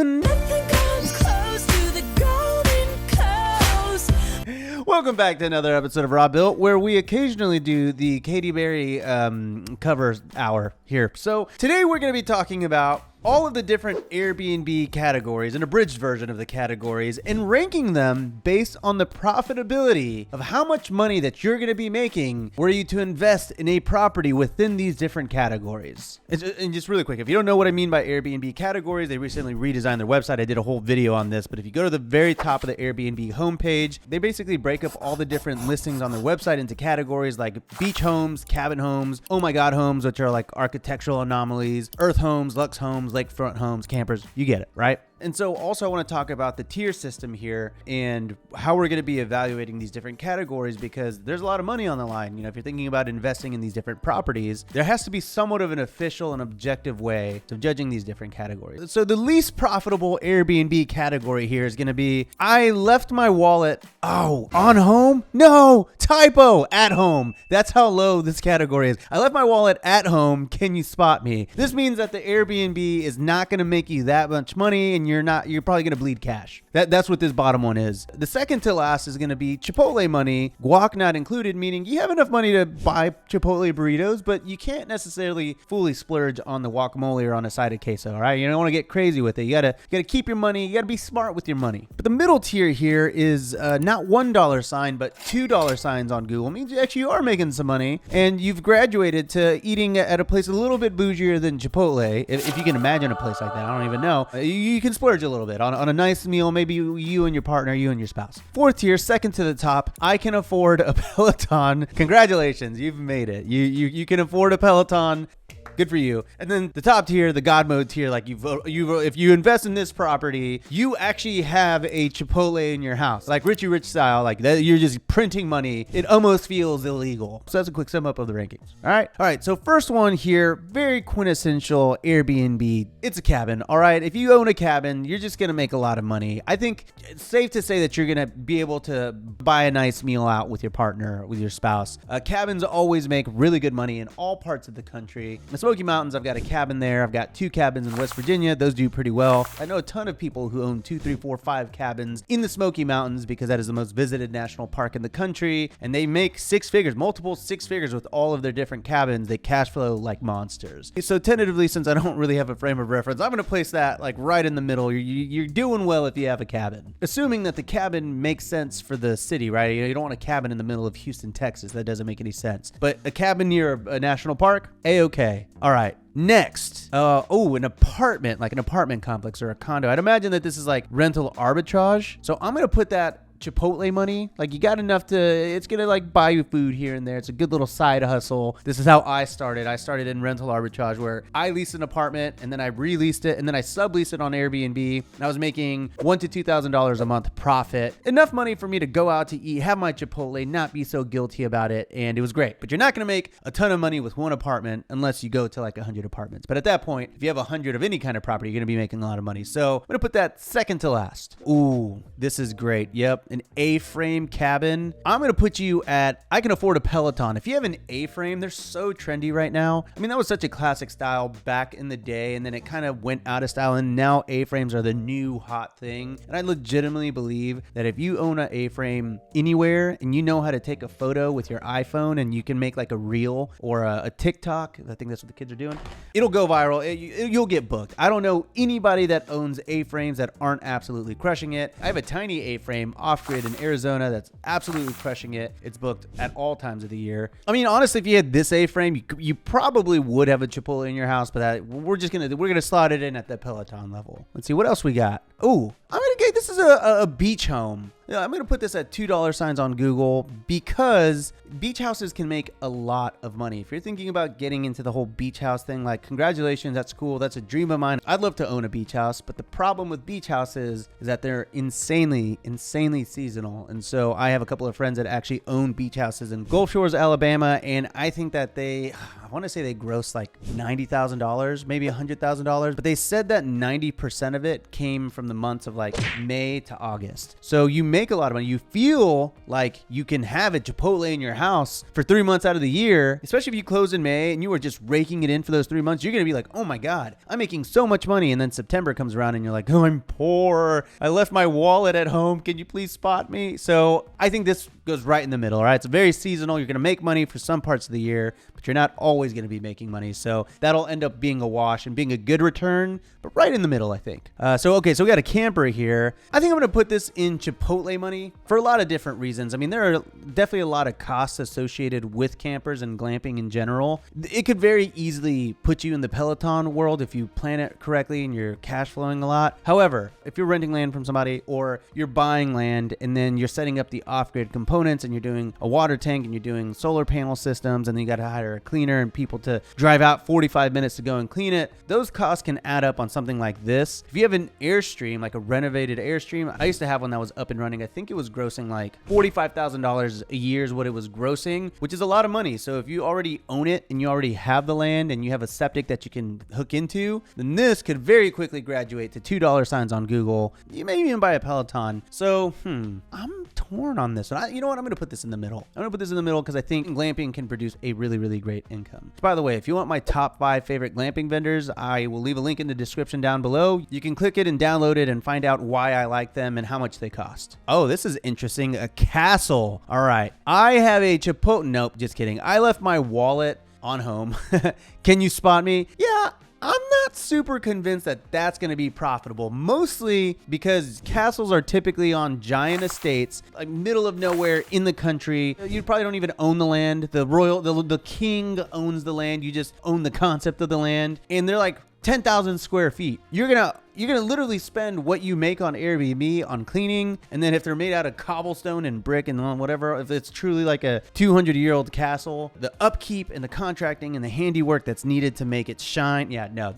Nothing comes close to the golden coast. Welcome back to another episode of Raw Built, where we occasionally do the Katy Perry cover hour here. So today we're going to be talking about all of the different Airbnb categories, an abridged version of the categories, and ranking them based on the profitability of how much money that you're going to be making were you to invest in a property within these different categories. And just really quick, if you don't know what I mean by Airbnb categories, they recently redesigned their website. I did a whole video on this, but if you go to the very top of the Airbnb homepage, they basically break up all the different listings on their website into categories like beach homes, cabin homes, oh my god homes, which are like architectural anomalies, earth homes, luxe homes, lakefront homes, campers, you get it, right? And so also I want to talk about the tier system here and how we're going to be evaluating these different categories, because there's a lot of money on the line. You know, if you're thinking about investing in these different properties, there has to be somewhat of an official and objective way of judging these different categories. So the least profitable Airbnb category here is going to be, I left my wallet, on home? No, typo, at home. That's how low this category is. I left my wallet at home. Can you spot me? This means that the Airbnb is not going to make you that much money, and you're probably going to bleed cash. That's what this bottom one is. The second to last is going to be Chipotle money, guac not included, meaning you have enough money to buy Chipotle burritos, but you can't necessarily fully splurge on the guacamole or on a side of queso, all right? You don't want to get crazy with it. You gotta keep your money. You gotta be smart with your money. But the middle tier here is not $1 sign, but $2 signs on Google. It means you actually are making some money, and you've graduated to eating at a place a little bit bougier than Chipotle, if you can imagine a place like that. I don't even know. You can splurge a little bit on a nice meal, maybe you and your partner, you and your spouse. Fourth tier, second to the top, I can afford a Peloton. Congratulations, you've made it. You can afford a Peloton. Good for you. And then the top tier, the God mode tier, like if you invest in this property, you actually have a Chipotle in your house, like Richie Rich style, like that. You're just printing money. It almost feels illegal. So that's a quick sum up of the rankings. All right. So first one here, very quintessential Airbnb. It's a cabin. All right. If you own a cabin, you're just going to make a lot of money. I think it's safe to say that you're going to be able to buy a nice meal out with your partner, with your spouse. Cabins always make really good money in all parts of the country. The Smoky Mountains, I've got a cabin there. I've got 2 cabins in West Virginia. Those do pretty well. I know a ton of people who own 2, 3, 4, 5 cabins in the Smoky Mountains, because that is the most visited national park in the country. And they make 6 figures, multiple 6 figures with all of their different cabins. They cash flow like monsters. So tentatively, since I don't really have a frame of reference, I'm going to place that like right in the middle. You're doing well if you have a cabin. Assuming that the cabin makes sense for the city, right? You don't want a cabin in the middle of Houston, Texas. That doesn't make any sense. But a cabin near a national park, A-okay. All right. Next, an apartment, like an apartment complex or a condo. I'd imagine that this is like rental arbitrage. So I'm going to put that Chipotle money. Like, you got enough to, it's going to like buy you food here and there. It's a good little side hustle. This is how I started. I started in rental arbitrage, where I leased an apartment and then I released it and then I subleased it on Airbnb. And I was making $1,000 to $2,000 a month profit. Enough money for me to go out to eat, have my Chipotle, not be so guilty about it. And it was great. But you're not going to make a ton of money with one apartment unless you go to like 100 apartments. But at that point, if you have 100 of any kind of property, you're going to be making a lot of money. So I'm going to put that second to last. Ooh, this is great. Yep. An A-frame cabin. I'm going to put you at, I can afford a Peloton. If you have an A-frame, they're so trendy right now. I mean, that was such a classic style back in the day, and then it kind of went out of style, and now A-frames are the new hot thing. And I legitimately believe that if you own an A-frame anywhere and you know how to take a photo with your iPhone and you can make like a reel or a TikTok, I think that's what the kids are doing, it'll go viral. You'll get booked. I don't know anybody that owns A-frames that aren't absolutely crushing it. I have a tiny A-frame off-grid in Arizona that's absolutely crushing it. It's booked at all times of the year. I mean, honestly, if you had this A-frame, you probably would have a Chipotle in your house, but we're gonna slot it in at the Peloton level. Let's see what else we got. Ooh, I'm gonna get, this is a beach home. Yeah, I'm going to put this at $2 signs on Google, because beach houses can make a lot of money. If you're thinking about getting into the whole beach house thing, like, congratulations, that's cool. That's a dream of mine. I'd love to own a beach house, but the problem with beach houses is that they're insanely seasonal. And so I have a couple of friends that actually own beach houses in Gulf Shores, Alabama, and I think that I want to say they gross like $90,000, maybe $100,000, but they said that 90% of it came from the months of like May to August. So you make a lot of money. You feel like you can have a Chipotle in your house for 3 months out of the year, especially if you close in May and you are just raking it in for those 3 months. You're going to be like, oh my God, I'm making so much money. And then September comes around and you're like, oh, I'm poor. I left my wallet at home. Can you please spot me? So I think this goes right in the middle. All right. It's very seasonal. You're going to make money for some parts of the year, but you're not always going to be making money. So that'll end up being a wash and being a good return, but right in the middle, I think. So we got a camper here. I think I'm going to put this in Chipotle money for a lot of different reasons. I mean, there are definitely a lot of costs associated with campers and glamping in general. It could very easily put you in the Peloton world if you plan it correctly and you're cash flowing a lot. However, if you're renting land from somebody or you're buying land and then you're setting up the off-grid components and you're doing a water tank and you're doing solar panel systems and then you got to hire a cleaner and people to drive out 45 minutes to go and clean it, those costs can add up on something like this. If you have an Airstream, like a renovated Airstream, I used to have one that was up and running. I think it was grossing like $45,000 a year is what it was grossing, which is a lot of money. So if you already own it and you already have the land and you have a septic that you can hook into, then this could very quickly graduate to $2 signs on Google. You may even buy a Peloton. So, I'm torn on this. And you know what? I'm going to put this in the middle. I'm going to put this in the middle because I think glamping can produce a really, really great income. By the way, if you want my top 5 favorite glamping vendors, I will leave a link in the description down below. You can click it and download it and find out why I like them and how much they cost. Oh, this is interesting. A castle. All right. I have a Chipotle. Nope, just kidding. I left my wallet on home. Can you spot me? Yeah. I'm not super convinced that that's going to be profitable, mostly because castles are typically on giant estates, like middle of nowhere in the country. You probably don't even own the land. The king owns the land. You just own the concept of the land. And they're like 10,000 square feet. You're gonna literally spend what you make on Airbnb on cleaning, and then if they're made out of cobblestone and brick and whatever, if it's truly like a 200-year-old castle, the upkeep and the contracting and the handiwork that's needed to make it shine. Yeah, no,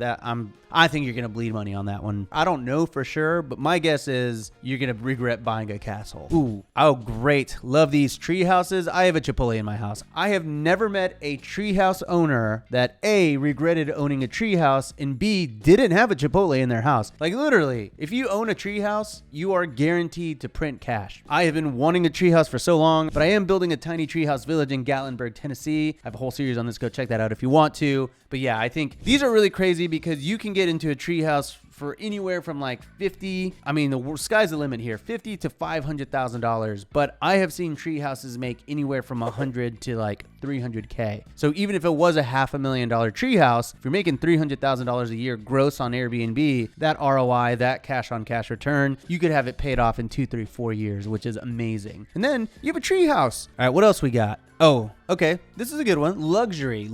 I think you're gonna bleed money on that one. I don't know for sure, but my guess is you're gonna regret buying a castle. Ooh, oh great, love these tree houses. I have a Chipotle in my house. I have never met a treehouse owner that A, regretted owning a treehouse, and B, didn't have a Chipotle in their house. Like literally, if you own a treehouse, you are guaranteed to print cash. I have been wanting a treehouse for so long, but I am building a tiny treehouse village in Gatlinburg, Tennessee. I have a whole series on this. Go check that out if you want to. But yeah, I think these are really crazy because you can get into a treehouse for anywhere from like 50. I mean, the sky's the limit here, $50,000 to $500,000. But I have seen tree houses make anywhere from $100,000 to like $300K. So even if it was a $500,000 tree house, if you're making $300,000 a year gross on Airbnb, that ROI, that cash on cash return, you could have it paid off in 2, 3, 4 years, which is amazing. And then you have a tree house. All right, what else we got? Oh, okay. This is a good one. Luxury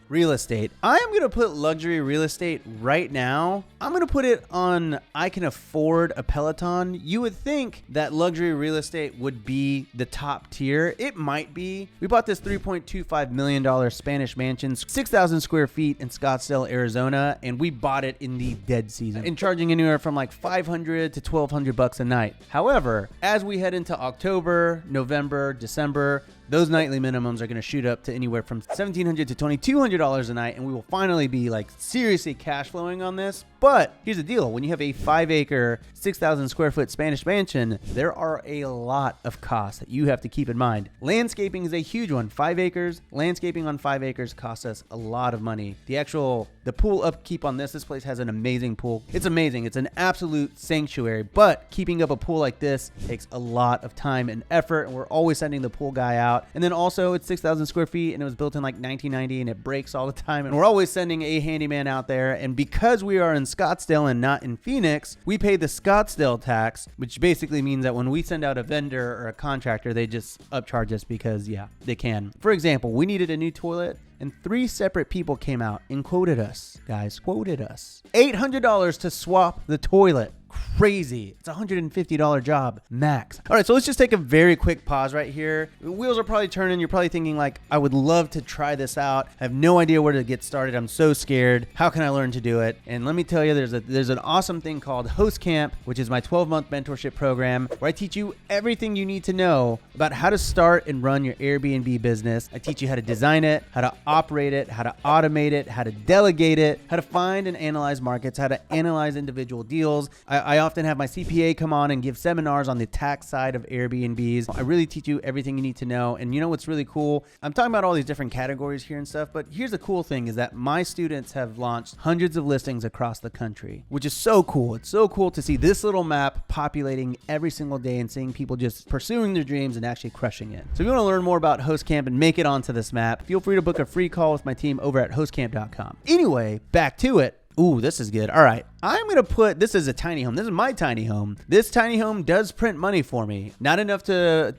real estate. I am going to put luxury real estate right now. I'm going to put it on I can afford a Peloton. You would think that luxury real estate would be the top tier. It might be. We bought this $3.25 million Spanish mansion, 6,000 square feet in Scottsdale, Arizona, and we bought it in the dead season and charging anywhere from like $500 to $1,200 a night. However, as we head into October, November, December, those nightly minimums are going to shoot up to anywhere from $1,700 to $2,200 a night, and we will finally be like seriously cash flowing on this. But here's the deal. When you have a 5-acre, 6,000 square foot Spanish mansion, there are a lot of costs that you have to keep in mind. Landscaping is a huge one. 5 acres, landscaping on 5 acres costs us a lot of money. The pool upkeep on this place has an amazing pool. It's amazing. It's an absolute sanctuary, but keeping up a pool like this takes a lot of time and effort, and we're always sending the pool guy out. And then also it's 6,000 square feet and it was built in like 1990 and it breaks all the time. And we're always sending a handyman out there. And because we are in Scottsdale and not in Phoenix, we pay the Scottsdale tax, which basically means that when we send out a vendor or a contractor, they just upcharge us because, yeah, they can. For example, we needed a new toilet and 3 separate people came out and quoted us, guys, $800 to swap the toilet. Crazy. It's a $150 job max. All right, so let's just take a very quick pause right here. The wheels are probably turning. You're probably thinking like, I would love to try this out. I have no idea where to get started. I'm so scared. How can I learn to do it? And let me tell you, there's an awesome thing called Host Camp, which is my 12-month mentorship program where I teach you everything you need to know about how to start and run your Airbnb business. I teach you how to design it, how to operate it, how to automate it, how to delegate it, how to find and analyze markets, how to analyze individual deals. I I often have my CPA come on and give seminars on the tax side of Airbnbs. I really teach you everything you need to know. And you know what's really cool? I'm talking about all these different categories here and stuff, but here's the cool thing is that my students have launched hundreds of listings across the country, which is so cool. It's so cool to see this little map populating every single day and seeing people just pursuing their dreams and actually crushing it. So if you want to learn more about HostCamp and make it onto this map, feel free to book a free call with my team over at hostcamp.com. Anyway, back to it. Ooh, this is good. All right. I'm going to put, this is a tiny home. This is my tiny home. This tiny home does print money for me. Not enough to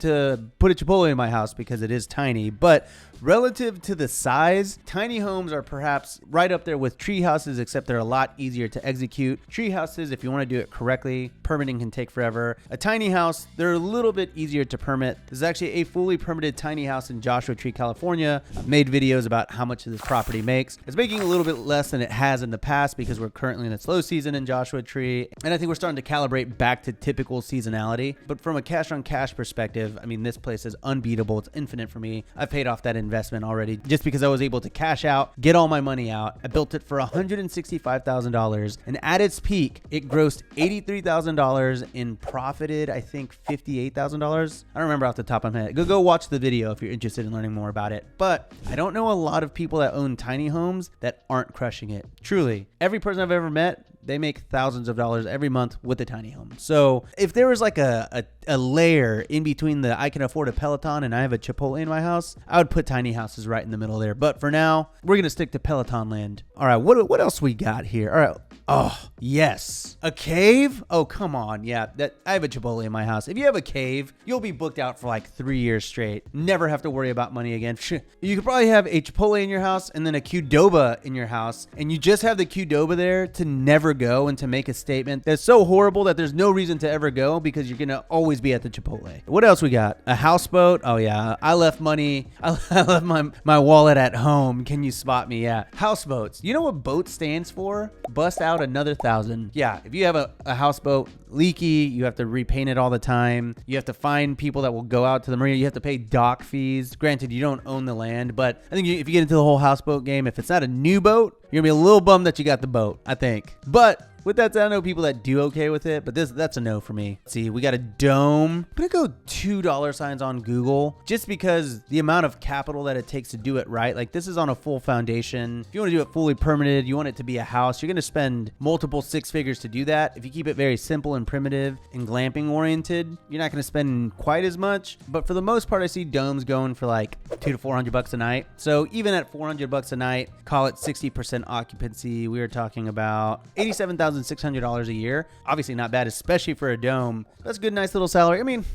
put a Chipotle in my house because it is tiny, but relative to the size, tiny homes are perhaps right up there with tree houses, except they're a lot easier to execute. Tree houses, if you want to do it correctly, permitting can take forever. A tiny house, they're a little bit easier to permit. This is actually a fully permitted tiny house in Joshua Tree, California. I've made videos about how much this property makes. It's making a little bit less than it has in the past because we're currently in a slow season in Joshua Tree. And I think we're starting to calibrate back to typical seasonality. But from a cash on cash perspective, I mean, this place is unbeatable. It's infinite for me. I've paid off that investment already just because I was able to cash out, get all my money out. I built it for $165,000, and at its peak, it grossed $83,000 and profited, I think, $58,000. I don't remember off the top of my head. Go watch the video if you're interested in learning more about it. But I don't know a lot of people that own tiny homes that aren't crushing it. Truly, every person I've ever met, they make thousands of dollars every month with a tiny home. So if there was like a layer in between the I can afford a Peloton and I have a Chipotle in my house, I would put tiny houses right in the middle there. But for now, we're going to stick to Peloton land. All right, what else we got here? All right. Oh, yes. A cave? Oh, come on. Yeah, I have a Chipotle in my house. If you have a cave, you'll be booked out for like 3 years straight. Never have to worry about money again. You could probably have a Chipotle in your house and then a Qdoba in your house, and you just have the Qdoba there to never go and to make a statement that's so horrible that there's no reason to ever go because you're going to always be at the Chipotle. What else we got? A houseboat? Oh, yeah. I left money. I left my wallet at home. Can you spot me? Yeah. Houseboats. You know what boat stands for? Bust out another 1,000. Yeah, if you have a houseboat leaky, you have to repaint it all the time. You have to find people that will go out to the marina. You have to pay dock fees. Granted, you don't own the land, but I think if you get into the whole houseboat game, if it's not a new boat, you're gonna be a little bummed that you got the boat, I think. But with that said, I know people that do okay with it, but that's a no for me. Let's see, we got a dome. I'm gonna go $2 on Google just because the amount of capital that it takes to do it right. Like, this is on a full foundation. If you want to do it fully permitted, you want it to be a house, you're gonna spend multiple six figures to do that. If you keep it very simple and primitive and glamping oriented, you're not gonna spend quite as much. But for the most part, I see domes going for like $200 to $400 a night. So even at $400 a night, call it 60% occupancy. We were talking about $87,600 a year. Obviously not bad, especially for a dome. That's a good, nice little salary. I mean,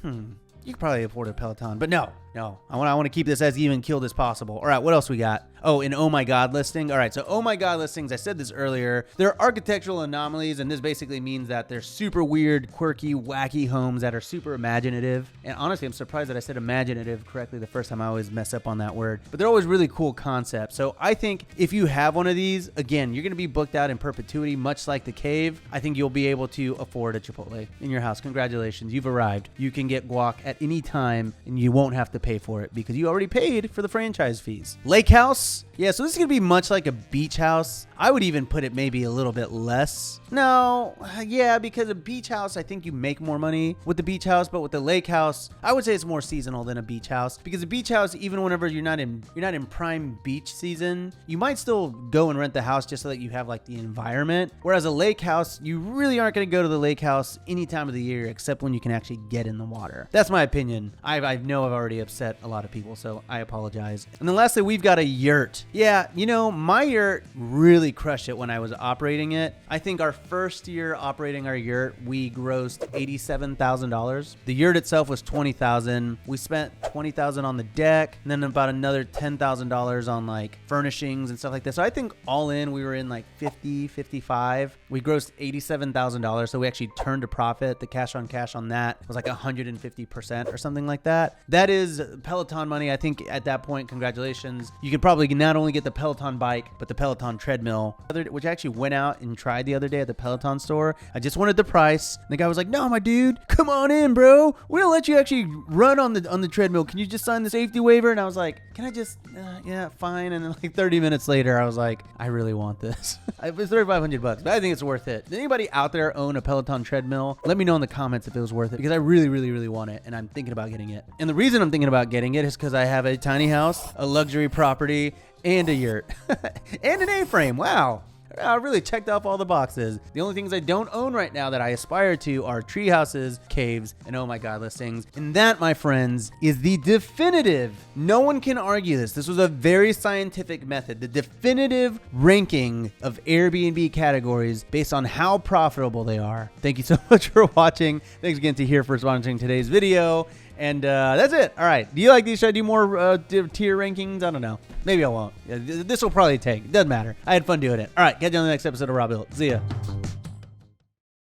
you could probably afford a Peloton, but no. I want to keep this as even keeled as possible. All right, what else we got? Oh, an oh my God listing. All right, so oh my God listings, I said this earlier. They're architectural anomalies, and this basically means that they're super weird, quirky, wacky homes that are super imaginative. And honestly, I'm surprised that I said imaginative correctly the first time. I always mess up on that word. But they're always really cool concepts. So I think if you have one of these, again, you're going to be booked out in perpetuity, much like the cave. I think you'll be able to afford a Chipotle in your house. Congratulations, you've arrived. You can get guac at any time, and you won't have to pay for it because you already paid for the franchise fees. Lake house. Yeah, so this is going to be much like a beach house. I would even put it maybe a little bit less. No, yeah, because a beach house, I think you make more money with the beach house, but with the lake house, I would say it's more seasonal than a beach house because a beach house, even whenever you're not in prime beach season, you might still go and rent the house just so that you have like the environment. Whereas a lake house, you really aren't going to go to the lake house any time of the year except when you can actually get in the water. That's my opinion. I know I've already upset a lot of people, so I apologize. And then lastly, we've got a yurt. Yeah, you know, my yurt really crushed it when I was operating it. I think our first year operating our yurt, we grossed $87,000. The yurt itself was $20,000. We spent $20,000 on the deck, and then about another $10,000 on like furnishings and stuff like that. So I think all in, we were in like 55. We grossed $87,000. So we actually turned a profit. The cash on cash on that was like 150% or something like that. That is Peloton money. I think at that point, congratulations. You could probably not only get the Peloton bike, but the Peloton treadmill, which I actually went out and tried the other day at the Peloton store. I just wanted the price. And the guy was like, no, my dude, come on in, bro. We don't let you actually run on the treadmill. Can you just sign the safety waiver? And I was like, can I just, yeah, fine. And then like 30 minutes later, I was like, I really want this. It was $3,500, but I think it's worth it. Did anybody out there own a Peloton treadmill? Let me know in the comments if it was worth it, because I really, really, really want it, and I'm thinking about getting it. And the reason I'm thinking about getting it is because I have a tiny house, a luxury property, and a yurt, and an A-frame. Wow. I really checked off all the boxes. The only things I don't own right now that I aspire to are tree houses, caves, and oh my god listings. And that, my friends, is the definitive, no one can argue this. This was a very scientific method. The definitive ranking of Airbnb categories based on how profitable they are. Thank you so much for watching. Thanks again to Here for sponsoring today's video. And that's it. All right. Do you like these? Should I do more tier rankings? I don't know. Maybe I won't. This will probably take. It doesn't matter. I had fun doing it. All right. Catch you on the next episode of Rob Built. See ya.